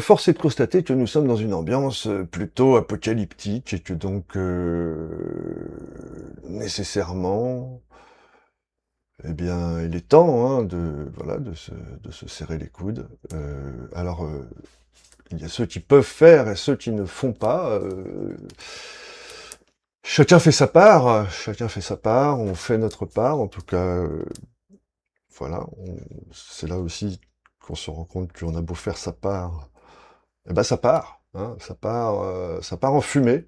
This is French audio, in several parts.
Force est de constater que nous sommes dans une ambiance, plutôt apocalyptique et que donc, nécessairement, eh bien, il est temps, hein, de voilà, de se serrer les coudes. Alors, il y a ceux qui peuvent faire et ceux qui ne font pas, chacun fait sa part, chacun fait sa part, on fait notre part, en tout cas, voilà, c'est là aussi qu'on se rend compte qu'on a beau faire sa part, eh ben ça part, hein, ça part en fumée.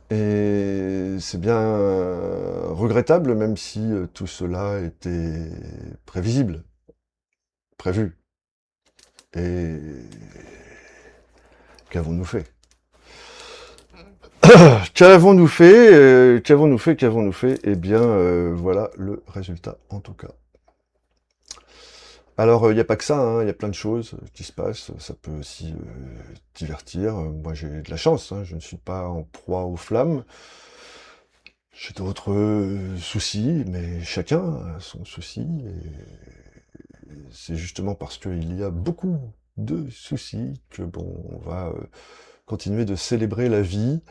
Et c'est bien regrettable, même si tout cela était prévisible, prévu. Et qu'avons-nous fait? Qu'avons-nous fait? Qu'avons-nous fait? Qu'avons-nous fait? Eh bien, voilà le résultat, en tout cas. Alors, il n'y a pas que ça, hein, il y a plein de choses qui se passent. Ça peut aussi divertir. Moi, j'ai de la chance, hein, je ne suis pas en proie aux flammes. J'ai d'autres soucis, mais chacun a son souci. Et c'est justement parce qu'il y a beaucoup de soucis que, bon, on va continuer de célébrer la vie.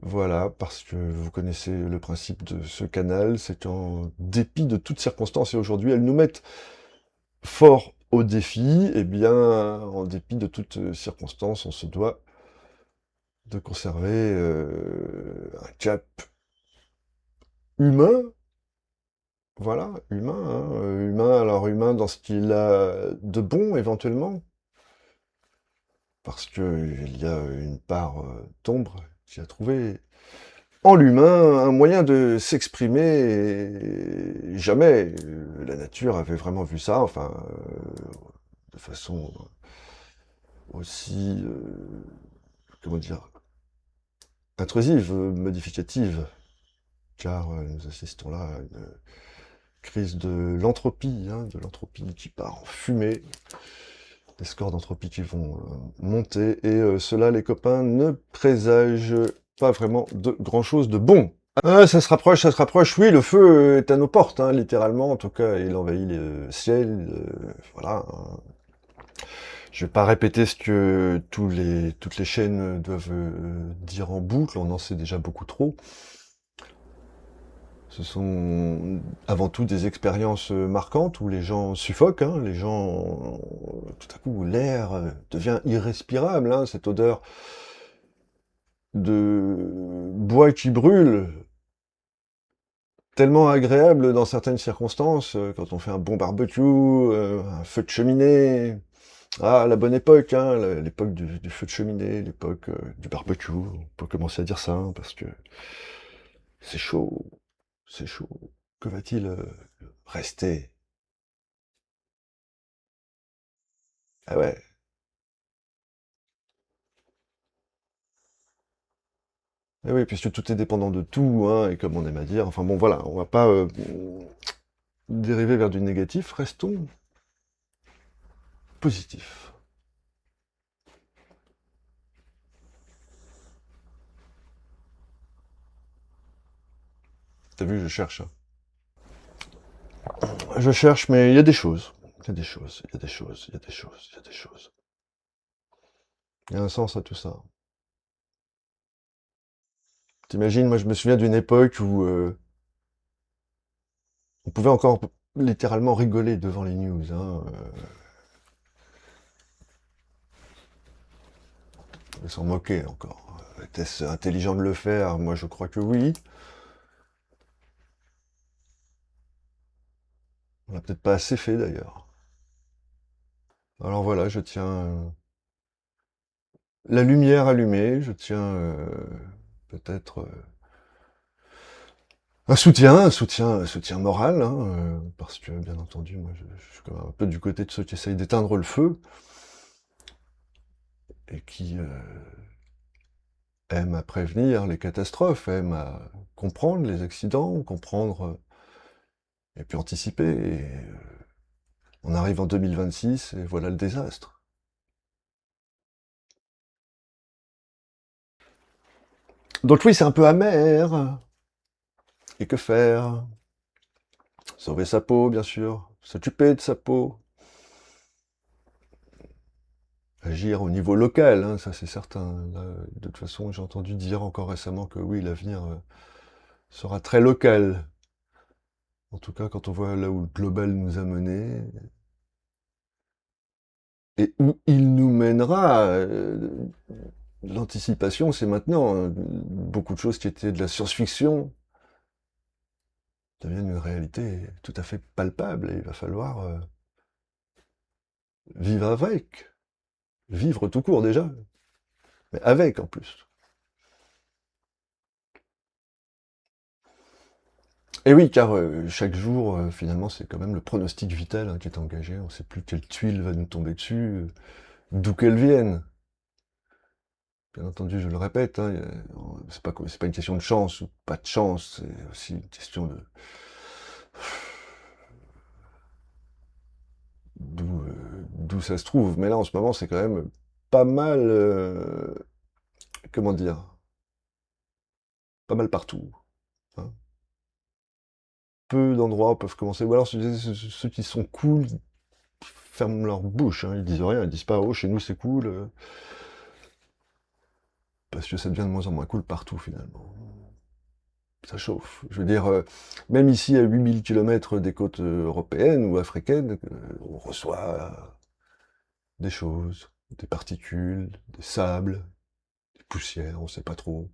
Voilà, parce que vous connaissez le principe de ce canal, c'est qu'en dépit de toutes circonstances, et aujourd'hui elles nous mettent fort au défi, et bien, en dépit de toutes circonstances, on se doit de conserver un cap humain. Voilà, humain, hein, humain, alors humain dans ce qu'il a de bon éventuellement, parce que il y a une part d'ombre qui a trouvé en l'humain un moyen de s'exprimer, et jamais la nature avait vraiment vu ça, enfin, de façon aussi, comment dire, intrusive, modificative, car nous assistons là à une crise de l'entropie qui part en fumée, des scores d'entropie qui vont monter, et cela, les copains, ne présage pas vraiment de grand-chose de bon. Ah, ça se rapproche, oui, le feu est à nos portes, hein, littéralement, en tout cas, il envahit le ciel, voilà. Hein. Je vais pas répéter ce que toutes les chaînes doivent dire en boucle, on en sait déjà beaucoup trop. Ce sont avant tout des expériences marquantes où les gens suffoquent, hein, les gens, tout à coup, l'air devient irrespirable, hein, cette odeur de bois qui brûle, tellement agréable dans certaines circonstances, quand on fait un bon barbecue, un feu de cheminée. Ah, la bonne époque, hein, l'époque du feu de cheminée, l'époque du barbecue. On peut commencer à dire ça, hein, parce que c'est chaud, c'est chaud. Que va-t-il rester? Ah ouais. Eh oui, puisque tout est dépendant de tout, hein, et comme on aime à dire, enfin bon voilà, on va pas dériver vers du négatif, restons positifs. T'as vu, je cherche, hein. Je cherche, mais il y a des choses. Il y a des choses, il y a des choses, il y a des choses, il y a des choses. Il y a un sens à tout ça. T'imagines, moi je me souviens d'une époque où on pouvait encore littéralement rigoler devant les news, hein, s'en moquer encore. Était-ce intelligent de le faire? Moi je crois que oui. On l'a peut-être pas assez fait d'ailleurs. Alors voilà, je tiens la lumière allumée, je tiens peut-être un soutien moral, hein, parce que bien entendu, moi je suis quand même un peu du côté de ceux qui essayent d'éteindre le feu et qui aiment à prévenir les catastrophes, aiment à comprendre les accidents, comprendre et puis anticiper. Et on arrive en 2026 et voilà le désastre. Donc oui, c'est un peu amer. Et que faire? Sauver sa peau, bien sûr. S'occuper de sa peau. agir au niveau local, hein, ça c'est certain. Là, de toute façon, j'ai entendu dire encore récemment que oui, l'avenir sera très local. En tout cas, quand on voit là où le global nous a menés, et où il nous mènera, l'anticipation, c'est maintenant, hein. Beaucoup de choses qui étaient de la science-fiction deviennent une réalité tout à fait palpable, et il va falloir vivre avec. Vivre tout court déjà, mais avec en plus. Et oui, car chaque jour, finalement, c'est quand même le pronostic vital, hein, qui est engagé. On ne sait plus quelle tuile va nous tomber dessus, d'où qu'elle vienne. Bien entendu, je le répète, hein, c'est pas une question de chance ou pas de chance, c'est aussi une question de d'où ça se trouve. Mais là, en ce moment, c'est quand même pas mal, comment dire, pas mal partout, hein. Peu d'endroits peuvent commencer. Ou alors ceux qui sont cool ferment leur bouche, hein, ils disent rien, ils disent pas oh chez nous c'est cool, parce que ça devient de moins en moins cool partout finalement. Ça chauffe. Je veux dire, même ici à 8000 km des côtes européennes ou africaines, on reçoit des choses, des particules, des sables, des poussières, on sait pas trop.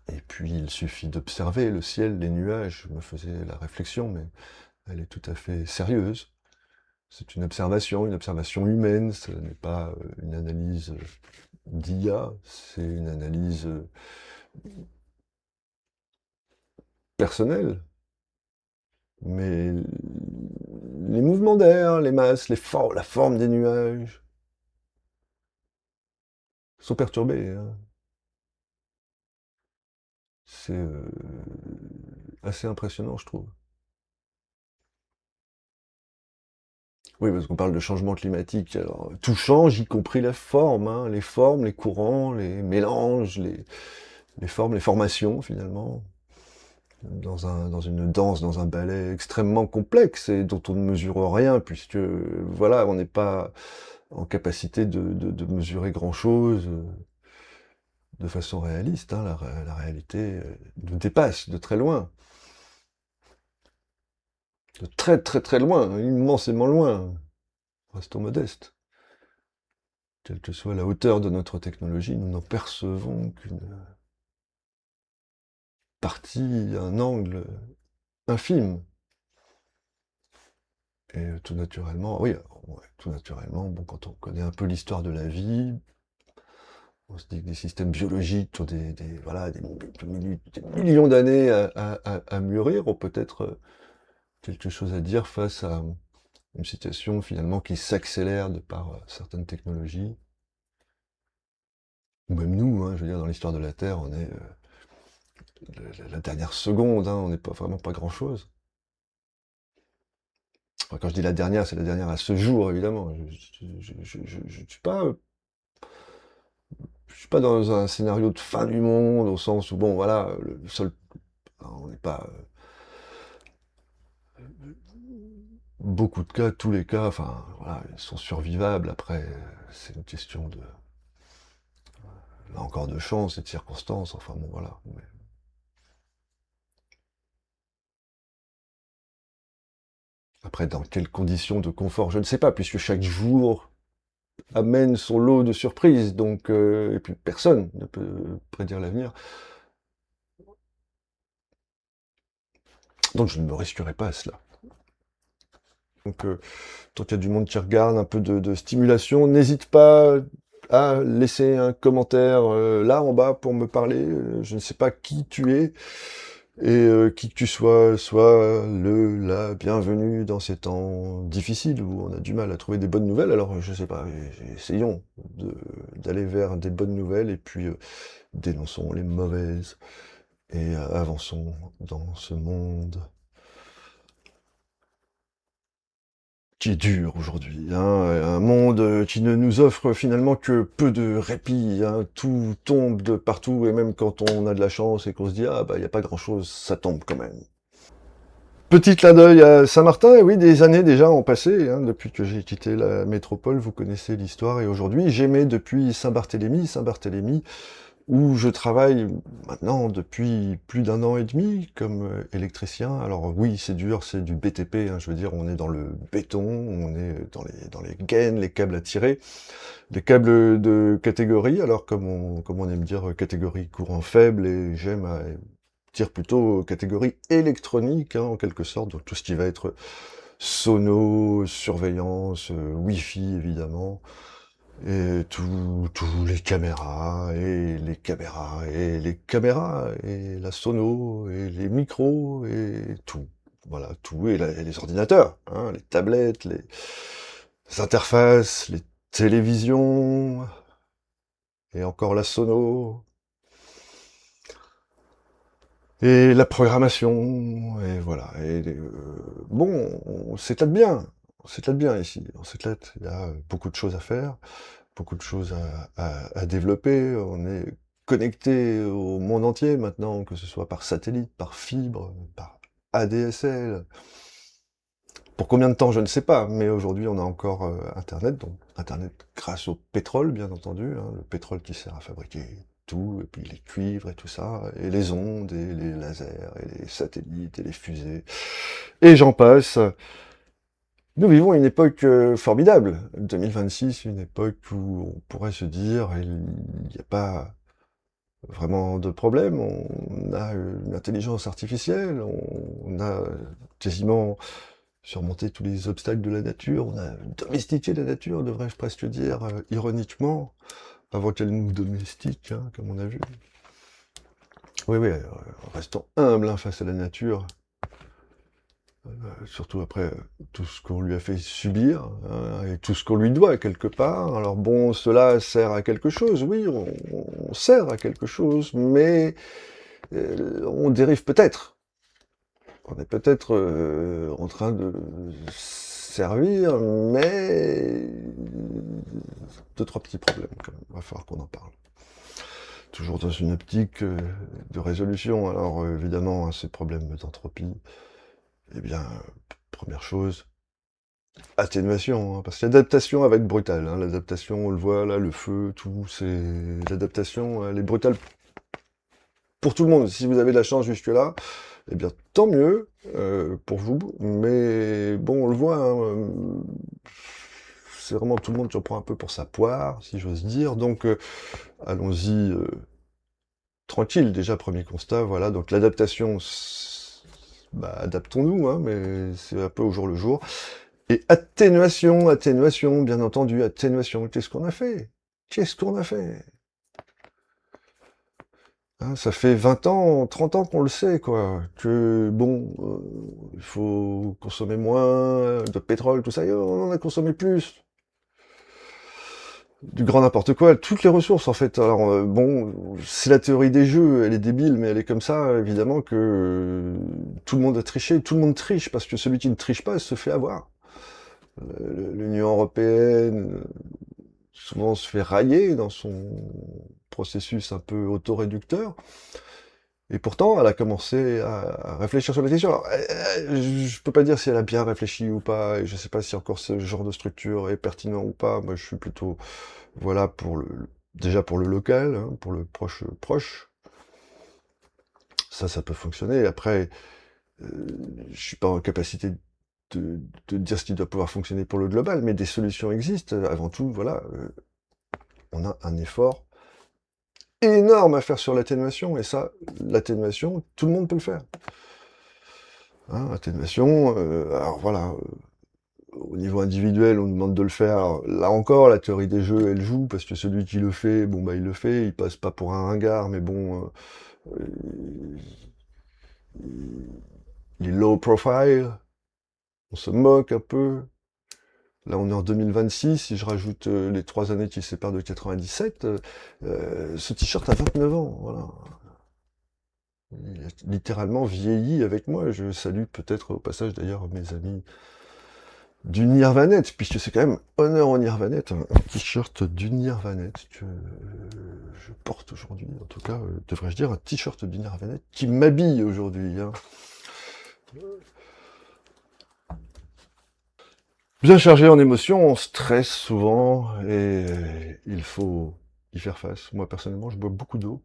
Et puis il suffit d'observer le ciel, les nuages, je me faisais la réflexion, mais elle est tout à fait sérieuse. C'est une observation humaine, ce n'est pas une analyse d'IA, c'est une analyse personnelle. Mais les mouvements d'air, les masses, la forme des nuages sont perturbés, hein. C'est assez impressionnant, je trouve. Oui, parce qu'on parle de changement climatique, alors tout change, y compris la forme, hein, les formes, les courants, les mélanges, les formes, les formations, finalement. Dans une danse, dans un ballet extrêmement complexe et dont on ne mesure rien, puisque voilà, on n'est pas en capacité de mesurer grand-chose de façon réaliste, hein. La réalité nous dépasse de très loin, de très très très loin, immensément loin. Restons modestes. Quelle que soit la hauteur de notre technologie, nous n'en percevons qu'une partie, un angle infime. Et tout naturellement, oui, ouais, tout naturellement, bon, quand on connaît un peu l'histoire de la vie, on se dit que des systèmes biologiques qui ont voilà, des millions d'années à mûrir ont peut-être quelque chose à dire face à une situation finalement qui s'accélère de par certaines technologies. Ou même nous, hein, je veux dire, dans l'histoire de la Terre, on est la dernière seconde, hein, on n'est pas vraiment pas grand-chose. Enfin, quand je dis la dernière, c'est la dernière à ce jour, évidemment. Je suis pas dans un scénario de fin du monde, au sens où, bon, voilà, le seul, on n'est pas, beaucoup de cas, tous les cas, enfin, voilà, ils sont survivables. Après, c'est une question de, là encore, de chance et de circonstances, enfin, bon, voilà. Mais après, dans quelles conditions de confort, je ne sais pas, puisque chaque jour amène son lot de surprises, donc, et puis personne ne peut prédire l'avenir. Donc je ne me risquerai pas à cela. Donc tant qu'il y a du monde qui regarde, un peu de stimulation, n'hésite pas à laisser un commentaire là en bas pour me parler. Je ne sais pas qui tu es, et qui que tu sois, sois la bienvenue dans ces temps difficiles où on a du mal à trouver des bonnes nouvelles. Alors je sais pas, essayons d'aller vers des bonnes nouvelles, et puis dénonçons les mauvaises, et avançons dans ce monde qui est dur aujourd'hui, hein, un monde qui ne nous offre finalement que peu de répit, hein, tout tombe de partout, et même quand on a de la chance et qu'on se dit ah bah il n'y a pas grand chose, ça tombe quand même. Petit clin d'œil à Saint-Martin, et oui, des années déjà ont passé, hein, depuis que j'ai quitté la métropole, vous connaissez l'histoire, et aujourd'hui, j'émets depuis Saint-Barthélemy, où je travaille maintenant depuis plus d'un an et demi comme électricien. Alors oui, c'est dur, c'est du BTP, hein, je veux dire, on est dans le béton, on est dans les gaines, les câbles à tirer, les câbles de catégorie, alors comme on aime dire, catégorie courant faible, et j'aime à dire plutôt catégorie électronique, hein, en quelque sorte, donc tout ce qui va être sono, surveillance, Wi-Fi évidemment, et tous les caméras, et les caméras, et les caméras, et la sono, et les micros, et tout. Voilà, tout, et les ordinateurs, hein, les tablettes, les interfaces, les télévisions, et encore la sono, et la programmation, et voilà. Et bon, on s'éclate bien. On s'éclate bien ici. On s'éclate. Il y a beaucoup de choses à faire, beaucoup de choses à développer. On est connecté au monde entier maintenant, que ce soit par satellite, par fibre, par ADSL. Pour combien de temps, je ne sais pas, mais aujourd'hui on a encore Internet, donc Internet grâce au pétrole, bien entendu, hein, le pétrole qui sert à fabriquer tout, et puis les cuivres et tout ça, et les ondes, et les lasers, et les satellites, et les fusées, et j'en passe. Nous vivons une époque formidable, 2026, une époque où on pourrait se dire, il n'y a pas vraiment de problème, on a une intelligence artificielle, on a quasiment surmonté tous les obstacles de la nature, on a domestiqué la nature, devrais-je presque dire, ironiquement, avant qu'elle nous domestique, hein, comme on a vu. Oui, oui, restons humbles hein, face à la nature, surtout après tout ce qu'on lui a fait subir, hein, et tout ce qu'on lui doit quelque part. Alors bon, cela sert à quelque chose, oui, on sert à quelque chose, mais on dérive peut-être. On est peut-être en train de servir, mais deux, trois petits problèmes quand même. Il va falloir qu'on en parle. Toujours dans une optique de résolution. Alors évidemment, hein, ces problèmes d'entropie, eh bien, première chose, atténuation, hein, parce que l'adaptation va être brutale. Hein, l'adaptation, on le voit là, le feu, tout, c'est l'adaptation, elle est brutale pour tout le monde. Si vous avez de la chance jusque-là, eh bien, tant mieux pour vous. Mais bon, on le voit, hein, c'est vraiment tout le monde qui en prend un peu pour sa poire, si j'ose dire. Donc, allons-y tranquille. Déjà, premier constat, voilà. Donc, l'adaptation, bah, adaptons-nous, hein, mais c'est un peu au jour le jour. Et atténuation, bien entendu, atténuation. Qu'est-ce qu'on a fait? Qu'est-ce qu'on a fait? Hein, ça fait 20 ans, 30 ans qu'on le sait, quoi, que bon, il faut consommer moins de pétrole, tout ça, et on en a consommé plus. Du grand n'importe quoi, toutes les ressources en fait. Alors bon, c'est la théorie des jeux, elle est débile, mais elle est comme ça, évidemment, que tout le monde a triché, tout le monde triche, parce que celui qui ne triche pas se fait avoir. L'Union européenne, souvent se fait railler dans son processus un peu autoréducteur. Et pourtant, elle a commencé à réfléchir sur la question. Alors, je peux pas dire si elle a bien réfléchi ou pas, et je sais pas si encore ce genre de structure est pertinent ou pas. Moi, je suis plutôt, voilà, déjà pour le local, hein, pour le proche. Ça peut fonctionner. Après, je suis pas en capacité de dire ce qui doit pouvoir fonctionner pour le global, mais des solutions existent. Avant tout, voilà, on a un effort énorme à faire sur l'atténuation, et ça, l'atténuation, tout le monde peut le faire. Hein, atténuation, alors voilà, au niveau individuel, on nous demande de le faire. Alors, là encore, la théorie des jeux, elle joue, parce que celui qui le fait, bon bah il le fait, il passe pas pour un ringard, mais bon, il est low profile, on se moque un peu. Là, on est en 2026, si je rajoute les 3 années qui séparent de 97, ce t-shirt a 29 ans, voilà. Il a littéralement vieilli avec moi. Je salue peut-être au passage d'ailleurs mes amis du Nirvanet, puisque c'est quand même honneur au Nirvanet, un t-shirt du Nirvanet que je porte aujourd'hui. En tout cas, devrais-je dire un t-shirt du Nirvanet qui m'habille aujourd'hui. Hein. bien chargé en émotions, on stresse souvent et il faut y faire face. Moi, personnellement, je bois beaucoup d'eau